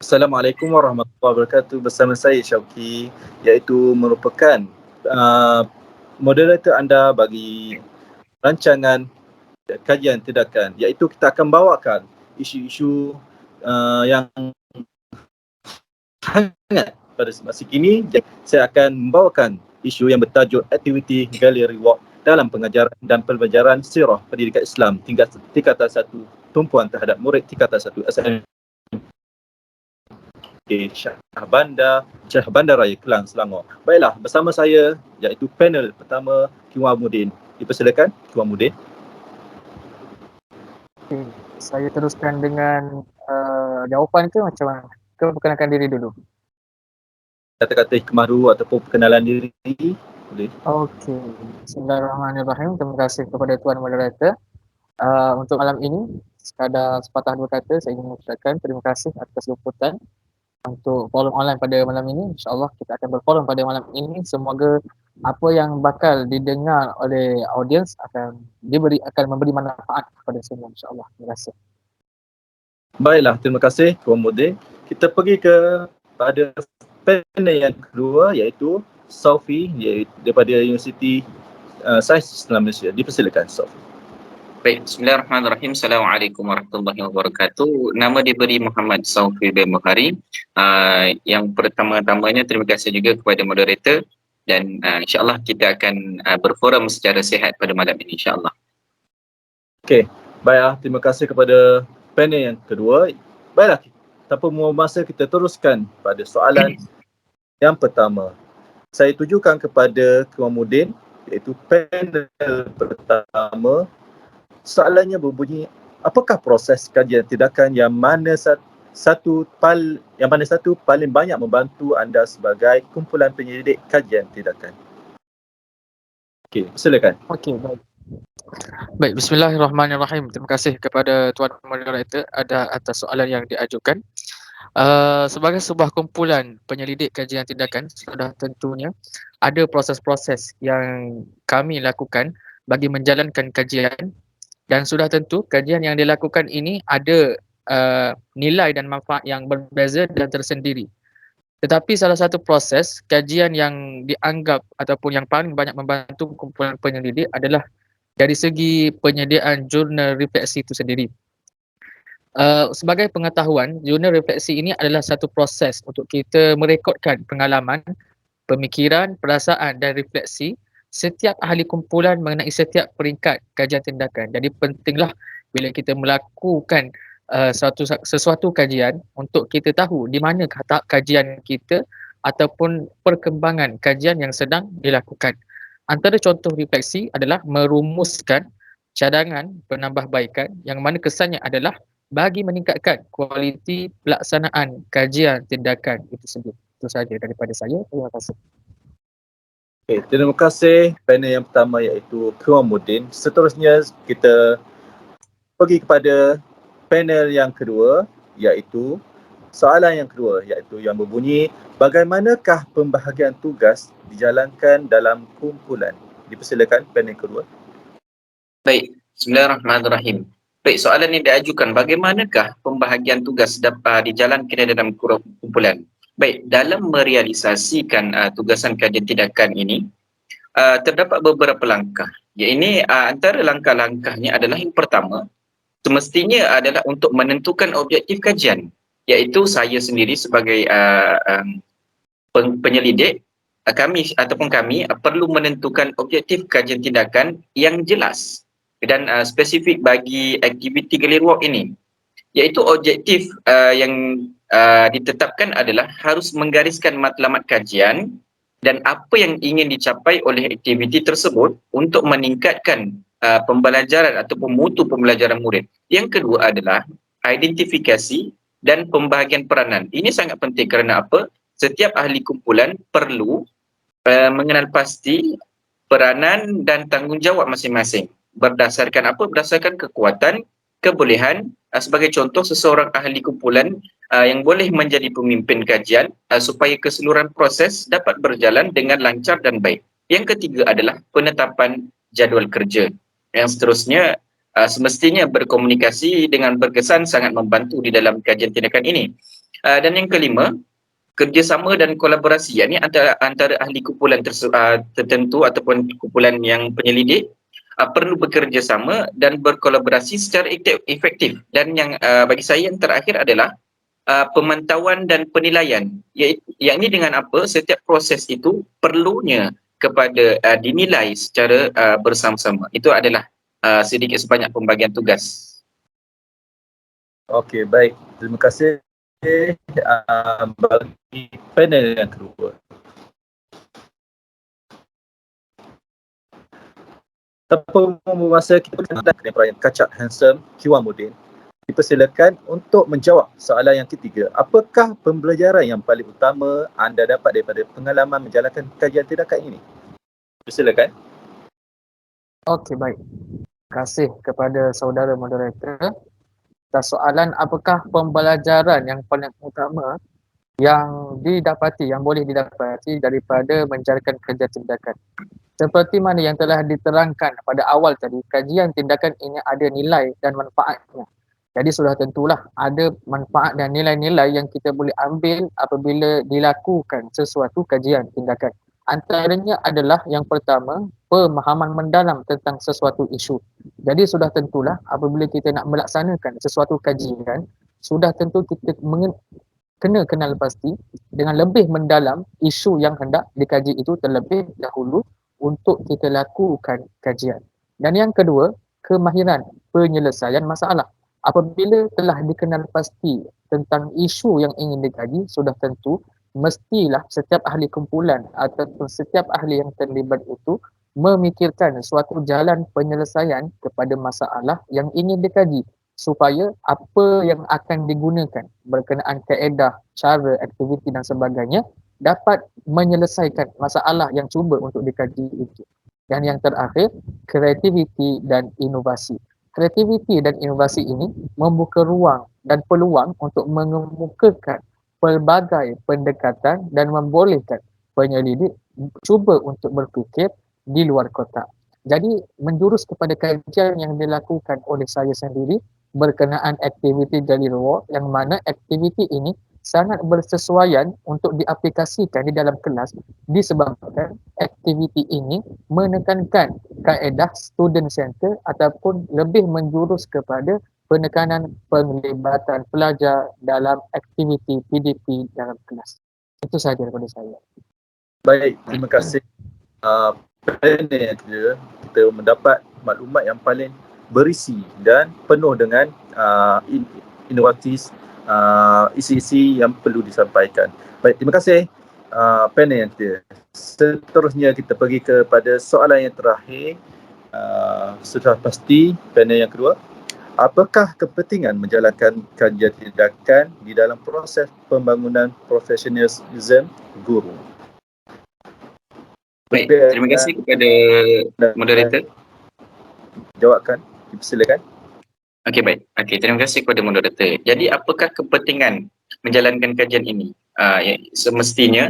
Assalamualaikum warahmatullahi wabarakatuh. Bersama saya Syauqi, iaitu merupakan uh, moderator anda bagi rancangan kajian tindakan, iaitu kita akan bawakan isu-isu yang hangat pada masa kini. Saya akan membawakan isu yang bertajuk aktiviti galeri walk dalam pengajaran dan pembelajaran sirah pendidikan Islam tingkatan 1 tumpuan terhadap murid tingkatan 1 SMK Syah Bandar Raya Kelang, Selangor. Baiklah, bersama saya iaitu panel pertama Q Muhyiddin. Dipersilakan Q Muhyiddin. Okay. Saya teruskan dengan jawapan ke macam mana? Ke perkenalkan diri dulu. Kata-kata hikmah dulu ataupun perkenalan diri boleh. Okey. Bismillahirrahmanirrahim. Terima kasih kepada Tuan Moderator. Untuk malam ini, sekadar sepatah dua kata saya ingin mengucapkan terima kasih atas jemputan untuk forum online pada malam ini. InsyaAllah kita akan berforum pada malam ini. Semoga apa yang bakal didengar oleh audiens akan memberi manfaat kepada semua, insyaAllah. Terima kasih. Baiklah, terima kasih Tuan Muhyiddin. Kita pergi pada panel yang kedua, iaitu Sophie daripada Universiti Sains Islam Malaysia. Dipersilakan Sophie. Baik, bismillahirrahmanirrahim. Assalamualaikum warahmatullahi wabarakatuh. Nama diberi Muhammad Saufi bin Bukhari. Yang pertama-tamanya terima kasih juga kepada moderator dan insyaAllah kita akan berforum secara sihat pada malam ini insyaAllah. Okey, baiklah, terima kasih kepada panel yang kedua. Baiklah, tanpa membuang masa kita teruskan pada soalan yang pertama. Saya tujukan kepada Tuan Muhyiddin, iaitu panel pertama. Soalannya berbunyi, apakah proses kajian tindakan yang mana satu paling banyak membantu anda sebagai kumpulan penyelidik kajian tindakan? Okey, silakan. Okey, baik. Baik, bismillahirrahmanirrahim. Terima kasih kepada Tuan Moderator atas soalan yang diajukan. Sebagai sebuah kumpulan penyelidik kajian tindakan, sudah tentunya ada proses-proses yang kami lakukan bagi menjalankan kajian, dan sudah tentu kajian yang dilakukan ini ada nilai dan manfaat yang berbeza dan tersendiri. Tetapi salah satu proses kajian yang dianggap ataupun yang paling banyak membantu kumpulan penyelidik adalah dari segi penyediaan jurnal refleksi itu sendiri. Sebagai pengetahuan, jurnal refleksi ini adalah satu proses untuk kita merekodkan pengalaman, pemikiran, perasaan dan refleksi setiap ahli kumpulan mengenai setiap peringkat kajian tindakan. Jadi pentinglah bila kita melakukan sesuatu kajian untuk kita tahu di mana tahap kajian kita ataupun perkembangan kajian yang sedang dilakukan. Antara contoh refleksi adalah merumuskan cadangan penambahbaikan yang mana kesannya adalah bagi meningkatkan kualiti pelaksanaan kajian tindakan itu sendiri. Itu sahaja daripada saya. Terima kasih. Okay, terima kasih panel yang pertama iaitu Tuan Muhyiddin. Seterusnya kita pergi kepada panel yang kedua, iaitu soalan yang kedua, iaitu yang berbunyi, bagaimanakah pembahagian tugas dijalankan dalam kumpulan? Dipersilakan panel kedua. Baik, bismillahirrahmanirrahim. Baik, soalan ini diajukan, bagaimanakah pembahagian tugas dapat dijalankan dalam kumpulan? Baik, dalam merealisasikan tugasan kajian tindakan ini, terdapat beberapa langkah. Ini antara langkah-langkahnya adalah yang pertama, semestinya adalah untuk menentukan objektif kajian, iaitu saya sendiri sebagai penyelidik, kami perlu menentukan objektif kajian tindakan yang jelas dan spesifik bagi aktiviti galeri walk ini, iaitu objektif yang ditetapkan adalah harus menggariskan matlamat kajian dan apa yang ingin dicapai oleh aktiviti tersebut untuk meningkatkan pembelajaran ataupun mutu pembelajaran murid. Yang kedua adalah identifikasi dan pembahagian peranan. Ini sangat penting kerana apa? Setiap ahli kumpulan perlu mengenal pasti peranan dan tanggungjawab masing-masing. Berdasarkan apa? Berdasarkan kekuatan, kebolehan. Sebagai contoh, seseorang ahli kumpulan yang boleh menjadi pemimpin kajian supaya keseluruhan proses dapat berjalan dengan lancar dan baik. Yang ketiga adalah penetapan jadual kerja. Yang seterusnya, semestinya berkomunikasi dengan berkesan sangat membantu di dalam kajian tindakan ini. Dan yang kelima, kerjasama dan kolaborasi, yakni antara ahli kumpulan tertentu ataupun kumpulan yang penyelidik perlu bekerjasama dan berkolaborasi secara efektif. Dan yang bagi saya yang terakhir adalah pemantauan dan penilaian, yakni dengan apa setiap proses itu perlunya kepada dinilai secara bersama-sama. Itu adalah sedikit sebanyak pembagian tugas. Okey, baik. Terima kasih bagi panel yang kedua. Tanpa membuang masa, kita berkenaan dengan Kacak Handsome Kiwamuddin. Dipersilakan untuk menjawab soalan yang ketiga. Apakah pembelajaran yang paling utama anda dapat daripada pengalaman menjalankan kajian tindakan ini? Persilakan. Okey, baik. Terima kasih kepada saudara moderator. Atas soalan apakah pembelajaran yang paling utama yang boleh didapati daripada menjalankan kajian tindakan. Seperti mana yang telah diterangkan pada awal tadi, kajian tindakan ini ada nilai dan manfaatnya. Jadi sudah tentulah ada manfaat dan nilai-nilai yang kita boleh ambil apabila dilakukan sesuatu kajian tindakan. Antaranya adalah yang pertama, pemahaman mendalam tentang sesuatu isu. Jadi sudah tentulah apabila kita nak melaksanakan sesuatu kajian, sudah tentu kita kena kenal pasti dengan lebih mendalam isu yang hendak dikaji itu terlebih dahulu untuk kita lakukan kajian. Dan yang kedua, kemahiran penyelesaian masalah. Apabila telah dikenal pasti tentang isu yang ingin dikaji, sudah tentu mestilah setiap ahli kumpulan ataupun setiap ahli yang terlibat itu memikirkan suatu jalan penyelesaian kepada masalah yang ingin dikaji supaya apa yang akan digunakan berkenaan kaedah, cara, aktiviti dan sebagainya dapat menyelesaikan masalah yang cuba untuk dikaji itu. Dan yang terakhir, kreativiti dan inovasi. Kreativiti dan inovasi ini membuka ruang dan peluang untuk mengemukakan pelbagai pendekatan dan membolehkan penyelidik cuba untuk berfikir di luar kotak. Jadi menjurus kepada kajian yang dilakukan oleh saya sendiri berkenaan aktiviti Galileo, yang mana aktiviti ini sangat bersesuaian untuk diaplikasikan di dalam kelas disebabkan aktiviti ini menekankan kaedah student center ataupun lebih menjurus kepada penekanan penglibatan pelajar dalam aktiviti PDP dalam kelas. Itu sahaja daripada saya. Baik, terima kasih. Kita mendapat maklumat yang paling berisi dan penuh dengan inovatif, isi-isi yang perlu disampaikan. Baik, terima kasih panel yang ketiga. Seterusnya kita pergi kepada soalan yang terakhir. Sudah pasti panel yang kedua. Apakah kepentingan menjalankan kajian tindakan di dalam proses pembangunan profesionalisme guru? Baik, terima kasih kepada moderator. Jawabkan, silakan. Okey, baik. Okey, terima kasih kepada moderator. Jadi apakah kepentingan menjalankan kajian ini? Semestinya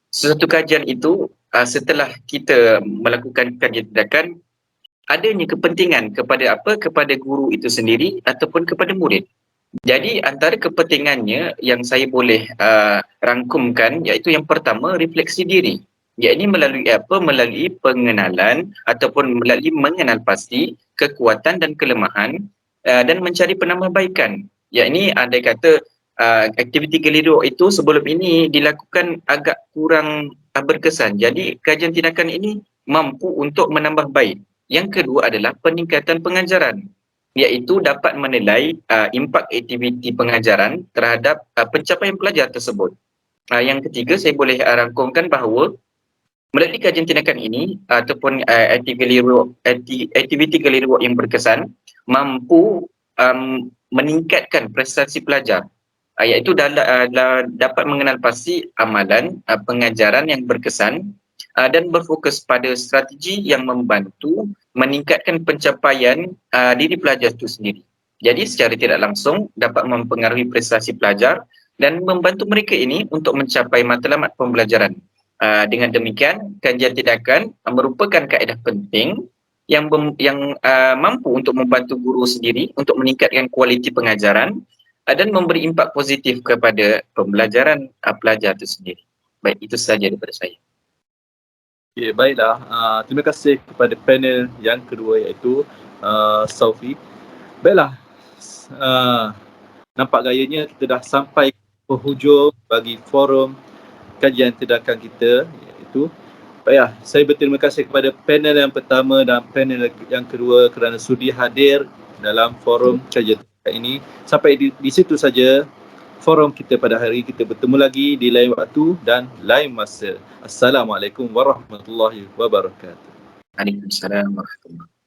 sesuatu kajian itu setelah kita melakukan kajian tindakan, adanya kepentingan kepada apa? Kepada guru itu sendiri ataupun kepada murid. Jadi antara kepentingannya yang saya boleh rangkumkan iaitu yang pertama, refleksi diri. Yakni melalui apa? Melalui pengenalan ataupun melalui mengenal pasti kekuatan dan kelemahan dan mencari penambahbaikan. Yakni andai kata aktiviti Galileo itu sebelum ini dilakukan agak kurang berkesan. Jadi kajian tindakan ini mampu untuk menambah baik. Yang kedua adalah peningkatan pengajaran, iaitu dapat menilai impak aktiviti pengajaran terhadap pencapaian pelajar tersebut. Yang ketiga, saya boleh rangkumkan bahawa melalui kajian tindakan ini ataupun aktiviti Galileo yang berkesan mampu meningkatkan prestasi pelajar, iaitu dapat mengenal pasti amalan pengajaran yang berkesan dan berfokus pada strategi yang membantu meningkatkan pencapaian diri pelajar itu sendiri. Jadi secara tidak langsung dapat mempengaruhi prestasi pelajar dan membantu mereka ini untuk mencapai matlamat pembelajaran. Dengan demikian, kajian tindakan merupakan kaedah penting yang mampu untuk membantu guru sendiri untuk meningkatkan kualiti pengajaran dan memberi impak positif kepada pembelajaran pelajar itu sendiri. Baik, itu saja daripada saya. Okay, baiklah. Terima kasih kepada panel yang kedua iaitu Saufi. Baiklah. Nampak gayanya kita dah sampai ke hujung bagi forum kajian tindakan kita, iaitu baiklah, saya berterima kasih kepada panel yang pertama dan panel yang kedua kerana sudi hadir dalam forum kajian tindakan ini. Sampai di situ saja forum kita pada hari. Kita bertemu lagi di lain waktu dan lain masa. Assalamualaikum warahmatullahi wabarakatuh. Waalaikumsalam warahmatullahi wabarakatuh.